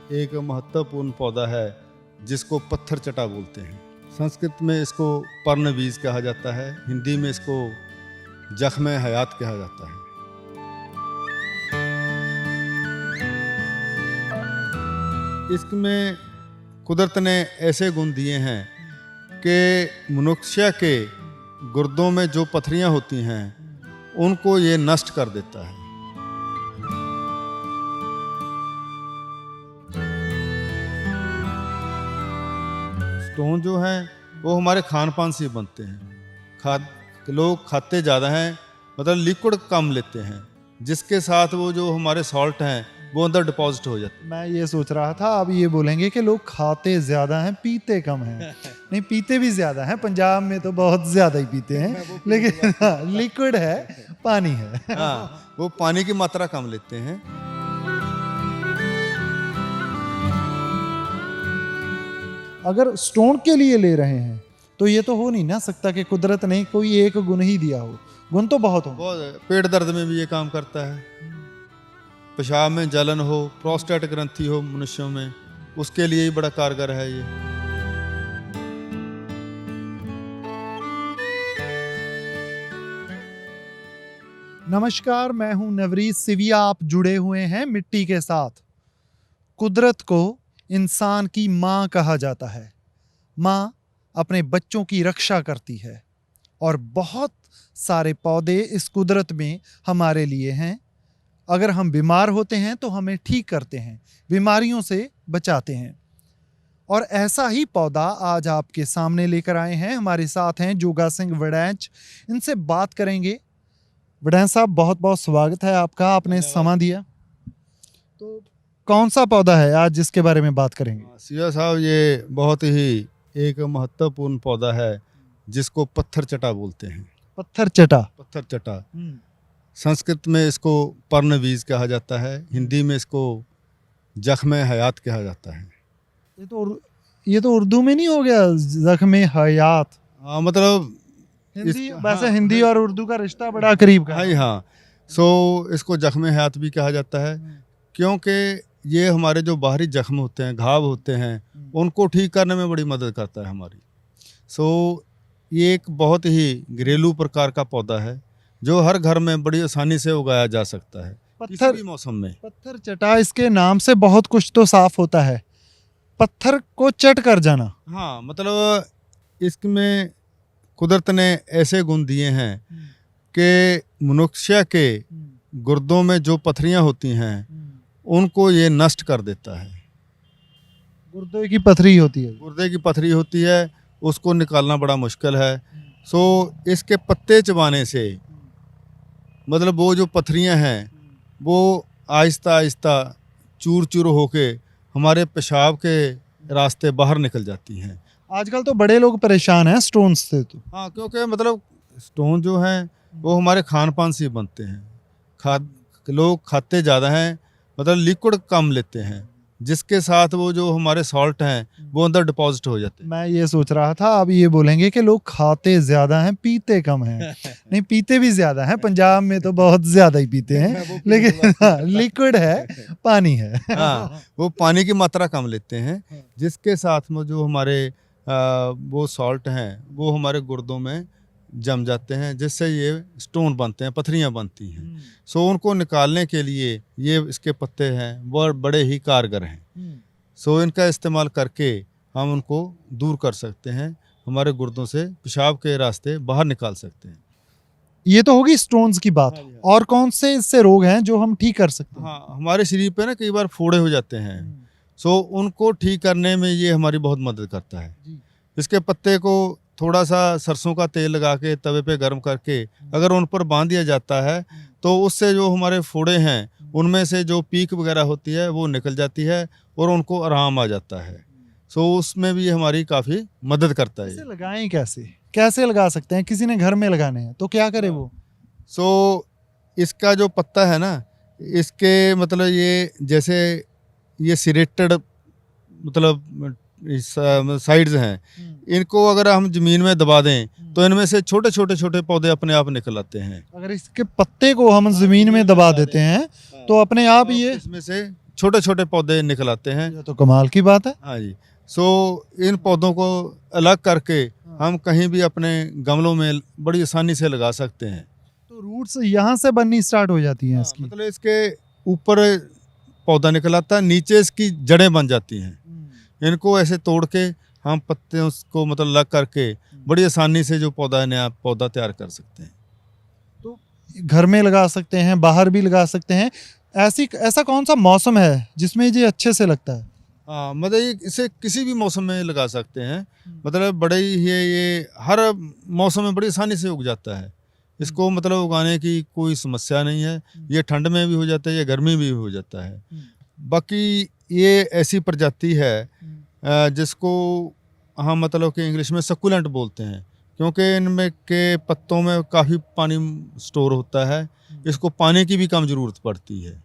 एक महत्वपूर्ण पौधा है जिसको पत्थर चटा बोलते हैं। संस्कृत में इसको पर्णबीज कहा जाता है, हिंदी में इसको जख्म हयात कहा जाता है। इसमें कुदरत ने ऐसे गुण दिए हैं कि मनुष्य के गुर्दों में जो पथरियां होती हैं उनको ये नष्ट कर देता है। स्टोन जो हैं वो हमारे खान पान से बनते हैं। लोग खाते ज़्यादा हैं, मतलब लिक्विड कम लेते हैं, जिसके साथ वो जो हमारे सॉल्ट हैं वो अंदर डिपॉजिट हो जाते हैं। मैं ये सोच रहा था आप ये बोलेंगे कि लोग खाते ज़्यादा हैं पीते कम हैं। नहीं, पीते भी ज़्यादा हैं, पंजाब में तो बहुत ज़्यादा ही पीते हैं, लेकिन लिक्विड है, पानी है। हाँ, वो पानी की मात्रा कम लेते हैं। अगर स्टोन के लिए ले रहे हैं तो ये तो हो नहीं ना सकता कि कुदरत ने कोई एक गुण ही दिया हो। गुण तो बहुत हो। बहुत पेट दर्द में भी ये काम करता है, पेशाब में जलन हो, प्रोस्टेट ग्रंथि हो मनुष्यों में, उसके लिए ही बड़ा कारगर है ये। नमस्कार, मैं हूं नवरीत सिविया। आप जुड़े हुए हैं मिट्टी के साथ। कुदरत को इंसान की माँ कहा जाता है। माँ अपने बच्चों की रक्षा करती है और बहुत सारे पौधे इस कुदरत में हमारे लिए हैं। अगर हम बीमार होते हैं तो हमें ठीक करते हैं, बीमारियों से बचाते हैं। और ऐसा ही पौधा आज आपके सामने लेकर आए हैं। हमारे साथ हैं जोगा सिंह वड़ैच, इनसे बात करेंगे। वड़ैच साहब, बहुत बहुत स्वागत है आपका, आपने समय दिया। तो कौन सा पौधा है आज जिसके बारे में बात करेंगे? सिया साहब, ये बहुत ही एक महत्वपूर्ण पौधा है जिसको पत्थर चटा बोलते हैं। पत्थर चटा। पत्थर चटा संस्कृत में इसको पर्णबीज कहा जाता है, हिंदी में इसको जख्म हयात कहा जाता है। ये तो उर्दू में नहीं हो गया जख्म हयात? हाँ, मतलब हिंदी, वैसे हिंदी और उर्दू का रिश्ता बड़ा करीब का है। हाँ, सो इसको जख्म हयात भी कहा जाता है, क्योंकि ये हमारे जो बाहरी जख्म होते हैं, घाव होते हैं, उनको ठीक करने में बड़ी मदद करता है हमारी। सो ये एक बहुत ही घरेलू प्रकार का पौधा है जो हर घर में बड़ी आसानी से उगाया जा सकता है, किसी भी मौसम में। पत्थर चटा, इसके नाम से बहुत कुछ तो साफ होता है, पत्थर को चट कर जाना। हाँ, मतलब इसमें कुदरत ने ऐसे गुण दिए हैं कि मनुष्य के गुर्दों में जो पथरियां होती हैं उनको ये नष्ट कर देता है। गुर्दे की पथरी होती है? गुर्दे की पथरी होती है, उसको निकालना बड़ा मुश्किल है। सो इसके पत्ते चबाने से, मतलब वो जो पथरियां हैं वो आहिस्ता आहिस्ता चूर चूर होके हमारे पेशाब के रास्ते बाहर निकल जाती हैं। आजकल तो बड़े लोग परेशान हैं स्टोन से। तो हाँ, क्योंकि मतलब स्टोन जो हैं वो हमारे खान पान से बनते हैं। लोग खाते ज़्यादा हैं, मतलब लिक्विड कम लेते हैं, जिसके साथ वो जो हमारे सॉल्ट हैं वो अंदर डिपॉजिट हो जाते हैं। मैं ये सोच रहा था आप ये बोलेंगे कि लोग खाते ज़्यादा हैं पीते कम हैं। नहीं, पीते भी ज़्यादा हैं, पंजाब में तो बहुत ज़्यादा ही पीते हैं, लेकिन लिक्विड है, पानी है। हाँ, वो पानी की मात्रा कम लेते हैं, जिसके साथ में जो हमारे वो सॉल्ट हैं वो हमारे गुर्दों में जम जाते हैं, जिससे ये स्टोन बनते हैं, पथरियां बनती हैं। सो उनको निकालने के लिए ये इसके पत्ते हैं वो बड़े ही कारगर हैं। सो इनका इस्तेमाल करके हम उनको दूर कर सकते हैं, हमारे गुर्दों से पेशाब के रास्ते बाहर निकाल सकते हैं। ये तो होगी स्टोन्स की बात। और कौन से इससे रोग हैं जो हम ठीक कर सकते हैं? हाँ, हमारे शरीर पे ना कई बार फोड़े हो जाते हैं, सो उनको ठीक करने में ये हमारी बहुत मदद करता है। इसके पत्ते को थोड़ा सा सरसों का तेल लगा के तवे पे गर्म करके अगर उन पर बांध दिया जाता है तो उससे जो हमारे फोड़े हैं उनमें से जो पीक वगैरह होती है वो निकल जाती है और उनको आराम आ जाता है। सो उसमें भी हमारी काफ़ी मदद करता है। इसे लगाएं कैसे लगा सकते हैं? किसी ने घर में लगाने हैं तो क्या करे वो? सो इसका जो पत्ता है ना, इसके मतलब ये जैसे ये सिरेटेड मतलब साइड्स हैं, इनको अगर हम जमीन में दबा दें तो इनमें से छोटे छोटे छोटे पौधे अपने आप निकल आते हैं। अगर इसके पत्ते को हम जमीन में दबा देते हैं तो अपने आप ये इसमें से छोटे छोटे पौधे निकल आते हैं। ये तो कमाल की बात है। हाँ जी। सो इन पौधों को अलग करके हम कहीं भी अपने गमलों में बड़ी आसानी से लगा सकते हैं। तो रूट्स यहाँ से बननी स्टार्ट हो जाती हैं हाँ, इसकी। मतलब इसके ऊपर पौधा निकल आता है, नीचे इसकी जड़ें बन जाती हैं। इनको ऐसे तोड़ के हम पत्ते उसको मतलब अलग करके बड़ी आसानी से जो पौधा है नया पौधा तैयार कर सकते हैं। तो घर में लगा सकते हैं, बाहर भी लगा सकते हैं। ऐसा कौन सा मौसम है जिसमें ये अच्छे से लगता है? हाँ, मतलब इसे किसी भी मौसम में लगा सकते हैं। मतलब बड़े ही ये हर मौसम में बड़ी आसानी से उग जाता है। इसको मतलब उगाने की कोई समस्या नहीं है। ये ठंड में भी हो जाता है, ये गर्मी में भी हो जाता है। बाकी ये ऐसी प्रजाति है जिसको हम मतलब कि इंग्लिश में सक्कुलेंट बोलते हैं, क्योंकि इनमें के पत्तों में काफ़ी पानी स्टोर होता है। इसको पानी की भी कम ज़रूरत पड़ती है।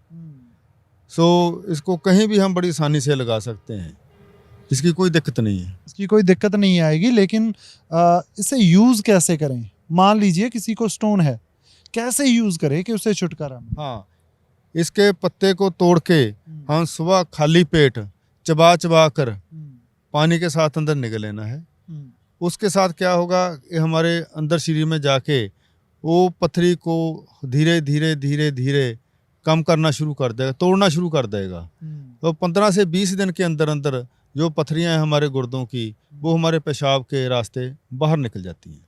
सो इसको कहीं भी हम बड़ी आसानी से लगा सकते हैं, इसकी कोई दिक्कत नहीं है। इसकी कोई दिक्कत नहीं आएगी, लेकिन इसे यूज़ कैसे करें? मान लीजिए किसी को स्टोन है, कैसे यूज़ करें कि उसे छुटकारा मिले? हाँ, इसके पत्ते को तोड़ के हम सुबह खाली पेट चबा चबा कर पानी के साथ अंदर निगल लेना है। उसके साथ क्या होगा, ये हमारे अंदर शरीर में जाके वो पथरी को धीरे धीरे धीरे धीरे कम करना शुरू कर देगा, तोड़ना शुरू कर देगा। तो 15 से 20 दिन के अंदर अंदर जो पथरियां हैं हमारे गुर्दों की, वो हमारे पेशाब के रास्ते बाहर निकल जाती हैं।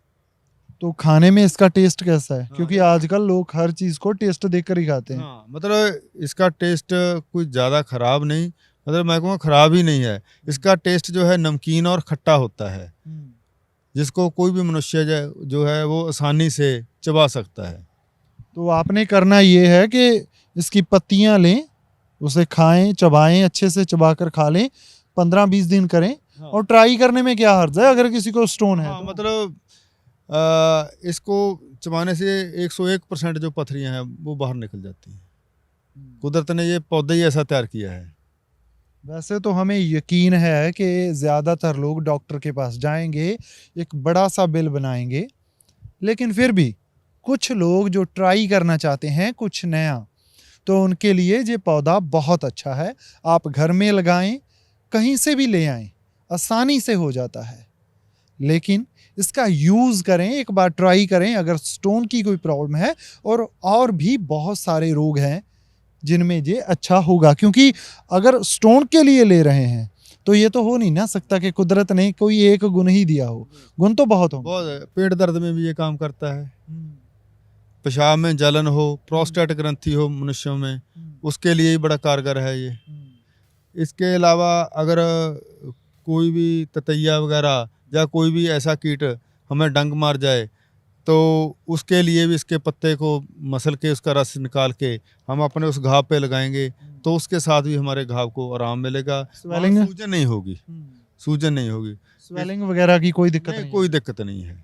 तो खाने में इसका टेस्ट कैसा है? हाँ। क्योंकि आजकल लोग हर चीज़ को टेस्ट देखकर ही खाते हैं। हाँ, मतलब इसका टेस्ट कुछ ज़्यादा खराब नहीं, मतलब मैं कहूँगा खराब ही नहीं है। इसका टेस्ट जो है नमकीन और खट्टा होता है, जिसको कोई भी मनुष्य जो है वो आसानी से चबा सकता है। तो आपने करना ये है कि इसकी पत्तियां लें, उसे खाएं, चबाएं, अच्छे से चबाकर खा लें, 15-20 दिन करें। हाँ। और ट्राई करने में क्या हर्ज है अगर किसी को स्टोन है हाँ, तो? मतलब इसको चबाने से 101% जो पथरियां हैं वो बाहर निकल जाती हैं। कुदरत ने ये पौधे ही ऐसा तैयार किया है। वैसे तो हमें यकीन है कि ज़्यादातर लोग डॉक्टर के पास जाएंगे, एक बड़ा सा बिल बनाएंगे, लेकिन फिर भी कुछ लोग जो ट्राई करना चाहते हैं कुछ नया, तो उनके लिए ये पौधा बहुत अच्छा है। आप घर में लगाएं, कहीं से भी ले आएं, आसानी से हो जाता है। लेकिन इसका यूज़ करें, एक बार ट्राई करें अगर स्टोन की कोई प्रॉब्लम है, और भी बहुत सारे रोग हैं जिनमें ये अच्छा होगा। क्योंकि अगर स्टोन के लिए ले रहे हैं तो ये तो हो नहीं ना सकता कि कुदरत ने कोई एक गुण ही दिया हो, गुण तो बहुत होंगे। बहुत पेट दर्द में भी ये काम करता है, पेशाब में जलन हो, प्रोस्टेट ग्रंथि हो मनुष्यों में, उसके लिए ही बड़ा कारगर है ये। इसके अलावा अगर कोई भी ततैया वगैरह या कोई भी ऐसा कीट हमें डंक मार जाए, तो उसके लिए भी इसके पत्ते को मसल के उसका रस निकाल के हम अपने उस घाव पे लगाएंगे, तो उसके साथ भी हमारे घाव को आराम मिलेगा। स्वेलिंग सूजन नहीं होगी, सूजन नहीं होगी, स्वेलिंग वगैरह की कोई दिक्कत नहीं? कोई दिक्कत नहीं है।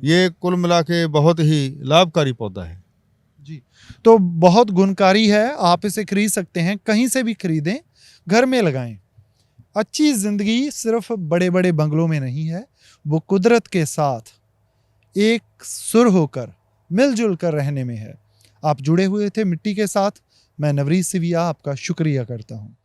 ये कुल मिला के बहुत ही लाभकारी पौधा है जी। तो बहुत गुणकारी है, आप इसे खरीद सकते हैं, कहीं से भी खरीदें, घर में लगाएं। अच्छी जिंदगी सिर्फ बड़े बड़े बंगलों में नहीं है, वो कुदरत के साथ एक सुर होकर मिलजुल कर रहने में है। आप जुड़े हुए थे मिट्टी के साथ। मैं नवरीत सिविया आपका शुक्रिया करता हूँ।